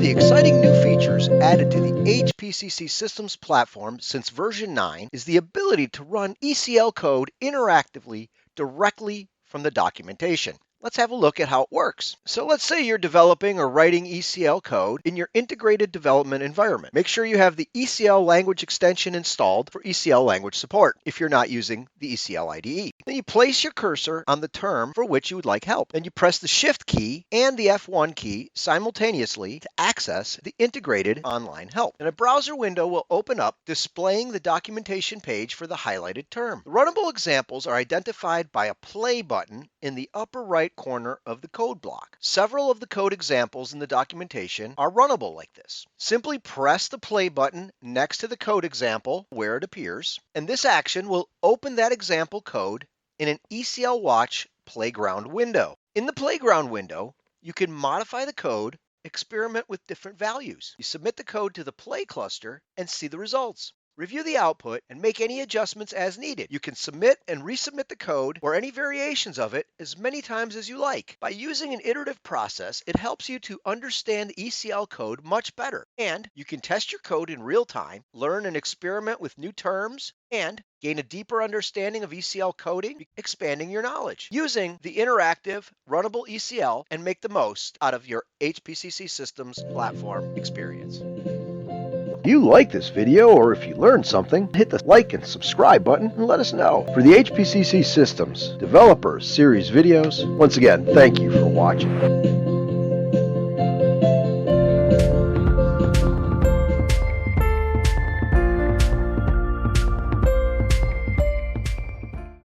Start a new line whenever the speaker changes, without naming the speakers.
the exciting new features added to the HPCC Systems platform since version 9 is the ability to run ECL code interactively directly from the documentation. Let's have a look at how it works. So let's say you're developing or writing ECL code in your integrated development environment. Make sure you have the ECL language extension installed for ECL language support if you're not using the ECL IDE. Then you place your cursor on the term for which you would like help. Then you press the Shift key and the F1 key simultaneously to access the integrated online help. And a browser window will open up displaying the documentation page for the highlighted term. The runnable examples are identified by a play button in the upper right corner of the code block. Several of the code examples in the documentation are runnable like this. Simply press the play button next to the code example where it appears, and this action will open that example code in an ECL Watch playground window. In the playground window, you can modify the code, experiment with different values. You submit the code to the play cluster and see the results. Review the output and make any adjustments as needed. You can submit and resubmit the code or any variations of it as many times as you like. By using an iterative process, it helps you to understand ECL code much better. And you can test your code in real time, learn and experiment with new terms, and gain a deeper understanding of ECL coding, expanding your knowledge. Using the interactive, runnable ECL and make the most out of your HPCC Systems platform experience.
If you like this video or if you learned something, hit the like and subscribe button and let us know. For the HPCC Systems Developer Series videos, once again, thank you for watching.